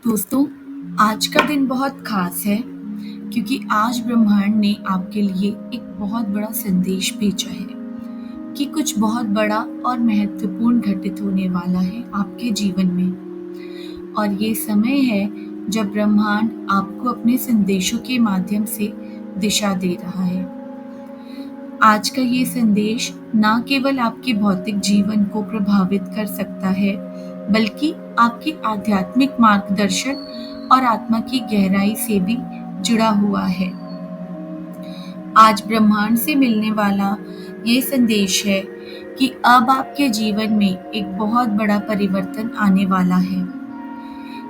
दोस्तों, आज का दिन बहुत खास है क्योंकि आज ब्रह्मांड ने आपके लिए एक बहुत बड़ा संदेश भेजा है कि कुछ बहुत बड़ा और महत्वपूर्ण घटित होने वाला है आपके जीवन में। और ये समय है जब ब्रह्मांड आपको अपने संदेशों के माध्यम से दिशा दे रहा है। आज का ये संदेश ना केवल आपके भौतिक जीवन को प्रभावित कर सकता है, बल्कि आपके आध्यात्मिक मार्गदर्शन और आत्मा की गहराई से भी जुड़ा हुआ है। आज ब्रह्मांड से मिलने वाला ये संदेश है कि अब आपके जीवन में एक बहुत बड़ा परिवर्तन आने वाला है।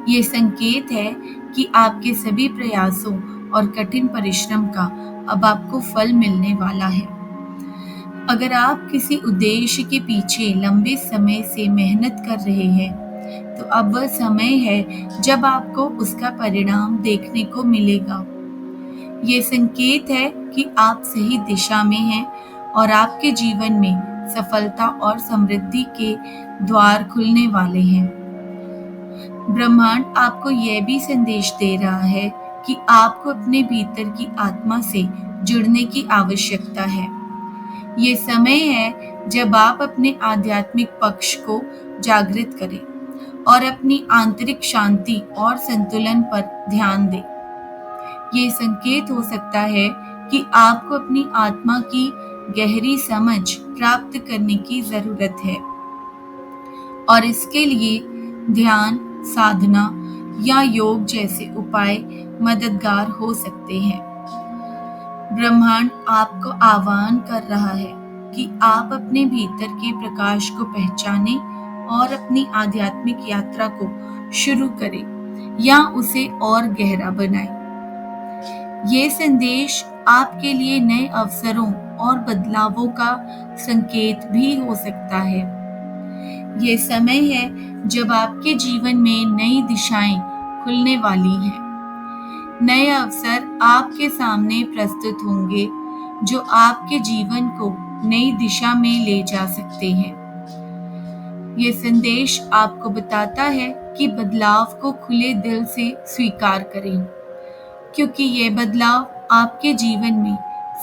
ये संकेत है कि आपके सभी प्रयासों और कठिन परिश्रम का अब आपको फल मिलने वाला है। अगर आप किसी उद्देश्य के पीछे लंबे समय से मेहनत कर रहे हैं, तो अब वह समय है जब आपको उसका परिणाम देखने को मिलेगा। ये संकेत है कि आप सही दिशा में हैं और आपके जीवन में सफलता और समृद्धि के द्वार खुलने वाले हैं। ब्रह्मांड आपको यह भी संदेश दे रहा है कि आपको अपने भीतर की आत्मा से जुड़ने की आवश्यकता है। ये समय है जब आप अपने आध्यात्मिक पक्ष को जागृत करें और अपनी आंतरिक शांति और संतुलन पर ध्यान दें। ये संकेत हो सकता है कि आपको अपनी आत्मा की गहरी समझ प्राप्त करने की जरूरत है और इसके लिए ध्यान, साधना या योग जैसे उपाय मददगार हो सकते हैं। ब्रह्मांड आपको आह्वान कर रहा है कि आप अपने भीतर के प्रकाश को पहचानें और अपनी आध्यात्मिक यात्रा को शुरू करें या उसे और गहरा बनाएं। ये संदेश आपके लिए नए अवसरों और बदलावों का संकेत भी हो सकता है। ये समय है जब आपके जीवन में नई दिशाएं खुलने वाली हैं। नए अवसर आपके सामने प्रस्तुत होंगे जो आपके जीवन को नई दिशा में ले जा सकते हैं। ये संदेश आपको बताता है कि बदलाव को खुले दिल से स्वीकार करें, क्योंकि ये बदलाव आपके जीवन में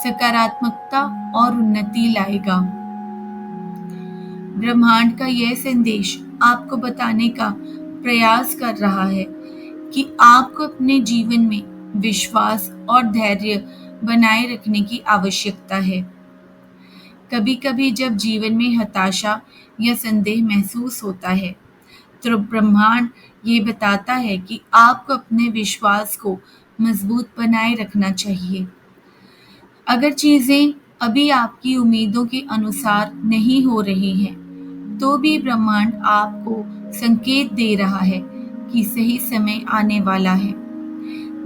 सकारात्मकता और उन्नति लाएगा। ब्रह्मांड का यह संदेश आपको बताने का प्रयास कर रहा है कि आपको अपने जीवन में विश्वास और धैर्य बनाए रखने की आवश्यकता है। कभी कभी जब जीवन में हताशा या संदेह महसूस होता है, तो ब्रह्मांड ये बताता है कि आपको अपने विश्वास को मजबूत बनाए रखना चाहिए। अगर चीजें अभी आपकी उम्मीदों के अनुसार नहीं हो रही हैं, तो भी ब्रह्मांड आपको संकेत दे रहा है कि सही समय आने वाला है।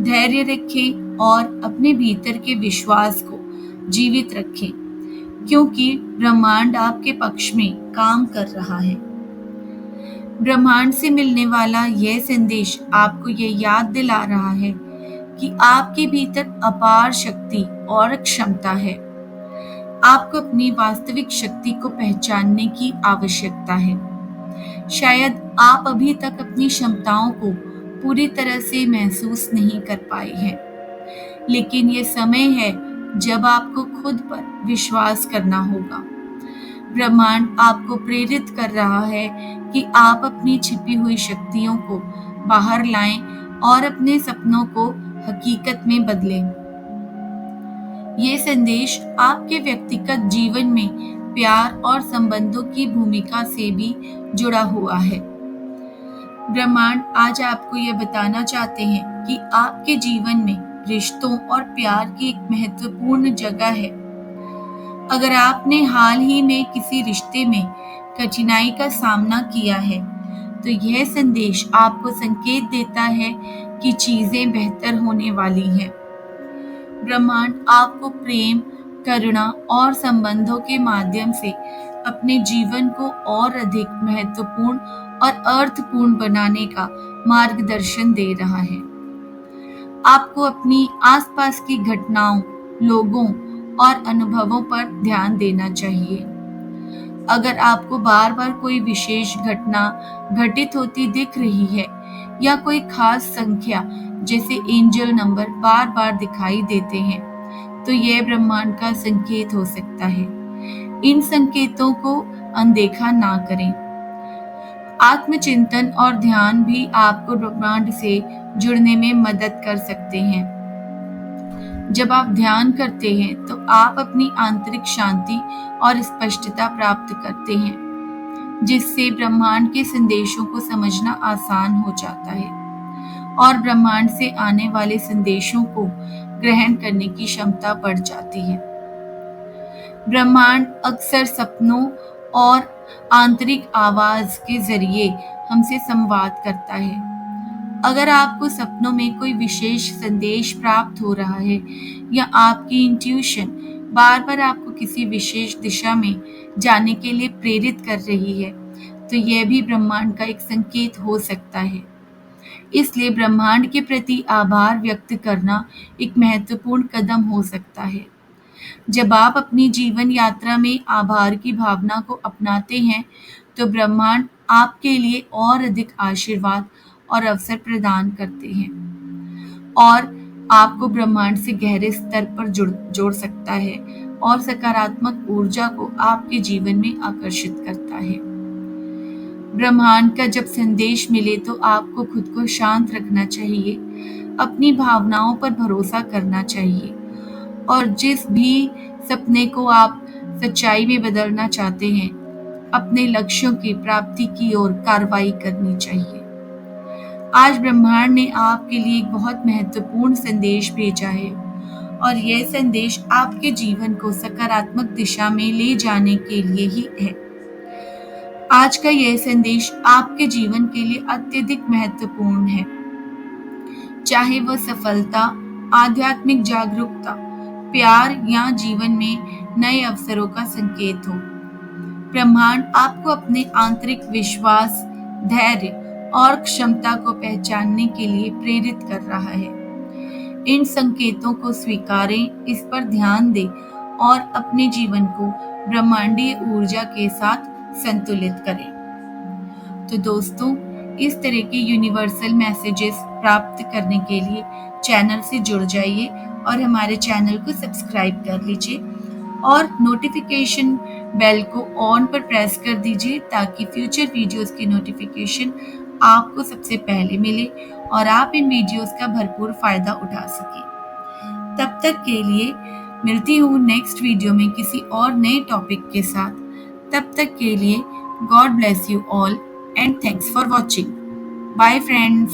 धैर्य रखें और अपने भीतर के विश्वास को जीवित रखें, क्योंकि ब्रह्मांड आपके पक्ष में काम कर रहा है। ब्रह्मांड से मिलने वाला यह संदेश आपको यह याद दिला रहा है कि आपके भीतर अपार शक्ति और क्षमता है। आपको अपनी वास्तविक शक्ति को पहचानने की आवश्यकता है। शायद आप अभी तक अपनी क्षमताओं को पूरी तरह से महसूस नहीं कर पाए हैं, लेकिन ये समय है जब आपको खुद पर विश्वास करना होगा। ब्रह्मांड आपको प्रेरित कर रहा है कि आप अपनी छिपी हुई शक्तियों को बाहर लाएं और अपने सपनों को हकीकत में बदलें। ये संदेश आपके व्यक्तिगत जीवन में प्यार और संबंधों की भूमिका से भी जुड़ा हुआ है। ब्रह्मांड आज आपको ये बताना चाहते हैं कि आपके जीवन में रिश्तों और प्यार की एक महत्वपूर्ण जगह है। अगर आपने हाल ही में किसी रिश्ते में कठिनाई का सामना किया है, तो यह संदेश आपको संकेत देता है कि चीजें बेहतर होने वाली हैं। ब्रह्मांड आपको प्रेम, करुणा और संबंधों के माध्यम से अपने जीवन को और अधिक महत्वपूर्ण और अर्थपूर्ण बनाने का मार्गदर्शन दे रहा है। आपको अपनी आसपास की घटनाओं, लोगों और अनुभवों पर ध्यान देना चाहिए। अगर आपको बार बार कोई विशेष घटना घटित होती दिख रही है या कोई खास संख्या जैसे एंजल नंबर बार बार दिखाई देते हैं तो यह ब्रह्मांड का संकेत हो सकता है। इन संकेतों को अनदेखा ना करें। आत्मचिंतन और ध्यान भी आपको ब्रह्मांड से जुड़ने में मदद कर सकते हैं। जब आप ध्यान करते हैं तो आप अपनी आंतरिक शांति और स्पष्टता प्राप्त करते हैं, जिससे ब्रह्मांड के संदेशों को समझना आसान हो जाता है और ब्रह्मांड से आने वाले संदेशों को ग्रहण करने की क्षमता बढ़ जाती है। ब्रह्मांड अक्सर सपनों और आंतरिक आवाज के जरिए हमसे संवाद करता है। अगर आपको सपनों में कोई विशेष संदेश प्राप्त हो रहा है या आपकी इंट्यूशन बार बार आपको किसी विशेष दिशा में जाने के लिए प्रेरित कर रही है, तो यह भी ब्रह्मांड का एक संकेत हो सकता है। इसलिए ब्रह्मांड के प्रति आभार व्यक्त करना एक महत्वपूर्ण कदम हो सकता है। जब आप अपनी जीवन यात्रा में आभार की भावना को अपनाते हैं, तो ब्रह्मांड आपके लिए और अधिक आशीर्वाद और अवसर प्रदान करते हैं और आपको ब्रह्मांड से गहरे स्तर पर जोड़ सकता है और सकारात्मक ऊर्जा को आपके जीवन में आकर्षित करता है। ब्रह्मांड का जब संदेश मिले तो आपको खुद को शांत रखना चाहिए, अपनी भावनाओं पर भरोसा करना चाहिए और जिस भी सपने को आप सच्चाई में बदलना चाहते हैं, अपने लक्ष्यों की प्राप्ति की ओर कार्रवाई करनी चाहिए। आज ब्रह्मांड ने आपके लिए एक बहुत महत्वपूर्ण संदेश भेजा है और यह संदेश आपके जीवन को सकारात्मक दिशा में ले जाने के लिए ही है। आज का यह संदेश आपके जीवन के लिए अत्यधिक महत्वपूर्ण है, चाहे वह सफलता, आध्यात्मिक जागरूकता, प्यार या जीवन में नए अवसरों का संकेत हो। ब्रह्मांड आपको अपने आंतरिक विश्वास, धैर्य और क्षमता को पहचानने के लिए प्रेरित कर रहा है। इन संकेतों को स्वीकारें, इस पर ध्यान दें और अपने जीवन को ब्रह्मांडीय ऊर्जा के साथ संतुलित करें। तो दोस्तों, इस तरह के यूनिवर्सल मैसेजेस प्राप्त करने के लिए चैनल से जुड़ जाइए और हमारे चैनल को सब्सक्राइब कर लीजिए और नोटिफिकेशन बेल को ऑन पर प्रेस कर दीजिए ताकि फ्यूचर वीडियोस की नोटिफिकेशन आपको सबसे पहले मिले और आप इन वीडियोस का भरपूर फायदा उठा सकें। तब तक के लिए मिलती हूँ नेक्स्ट वीडियो में किसी और नए टॉपिक के साथ। तब तक के लिए god bless you all and thanks for watching. Bye friends.